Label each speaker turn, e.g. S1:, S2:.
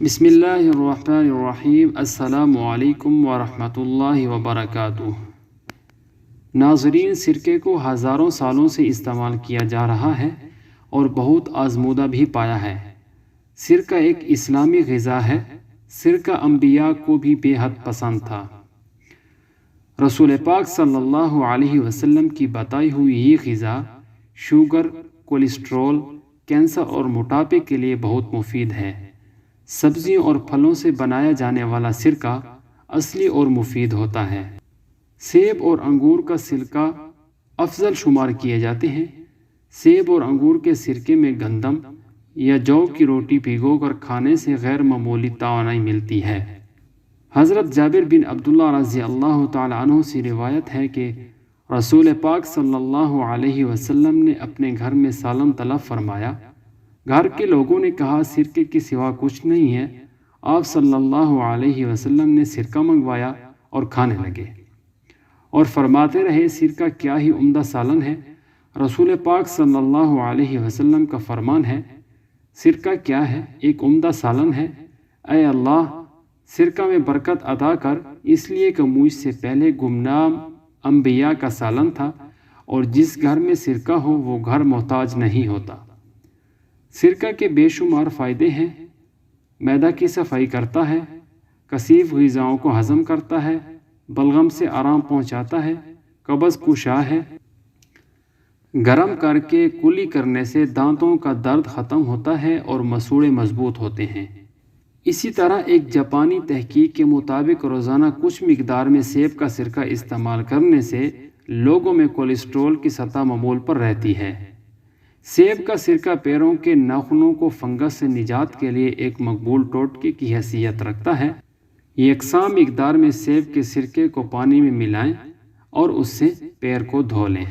S1: بسم اللہ الرحمن الرحیم۔ السلام علیکم ورحمۃ اللہ وبرکاتہ۔ ناظرین، سرکے کو ہزاروں سالوں سے استعمال کیا جا رہا ہے اور بہت آزمودہ بھی پایا ہے۔ سرکہ ایک اسلامی غذا ہے۔ سرکہ انبیاء کو بھی بے حد پسند تھا۔ رسول پاک صلی اللہ علیہ وسلم کی بتائی ہوئی یہ غذا شوگر، کولیسٹرول، کینسر اور موٹاپے کے لیے بہت مفید ہے۔ سبزیوں اور پھلوں سے بنایا جانے والا سرکہ اصلی اور مفید ہوتا ہے۔ سیب اور انگور کا سرکہ افضل شمار کیے جاتے ہیں۔ سیب اور انگور کے سرکے میں گندم یا جو کی روٹی بھگو کر کھانے سے غیر معمولی توانائی ملتی ہے۔ حضرت جابر بن عبداللہ رضی اللہ تعالی عنہ سے روایت ہے کہ رسول پاک صلی اللہ علیہ وسلم نے اپنے گھر میں سالن طلب فرمایا۔ گھر کے لوگوں نے کہا سرکے کے سوا کچھ نہیں ہے۔ آپ صلی اللہ علیہ وسلم نے سرکہ منگوایا اور کھانے لگے اور فرماتے رہے سرکہ کیا ہی عمدہ سالن ہے۔ رسول پاک صلی اللہ علیہ وسلم کا فرمان ہے، سرکہ کیا ہے؟ ایک عمدہ سالن ہے۔ اے اللہ، سرکہ میں برکت عطا کر، اس لیے کہ مجھ سے پہلے گمنام انبیاء کا سالن تھا، اور جس گھر میں سرکہ ہو وہ گھر محتاج نہیں ہوتا۔ سرکہ کے بے شمار فائدے ہیں۔ معدہ کی صفائی کرتا ہے، کثیف غذاؤں کو ہضم کرتا ہے، بلغم سے آرام پہنچاتا ہے، قبض کشا ہے۔ گرم کر کے کلی کرنے سے دانتوں کا درد ختم ہوتا ہے اور مسوڑے مضبوط ہوتے ہیں۔ اسی طرح ایک جاپانی تحقیق کے مطابق روزانہ کچھ مقدار میں سیب کا سرکہ استعمال کرنے سے لوگوں میں کولیسٹرول کی سطح معمول پر رہتی ہے۔ سیب کا سرکہ پیروں کے ناخنوں کو فنگس سے نجات کے لیے ایک مقبول ٹوٹکے کی حیثیت رکھتا ہے۔ یکساں مقدار میں سیب کے سرکے کو پانی میں ملائیں اور اس سے پیر کو دھو لیں۔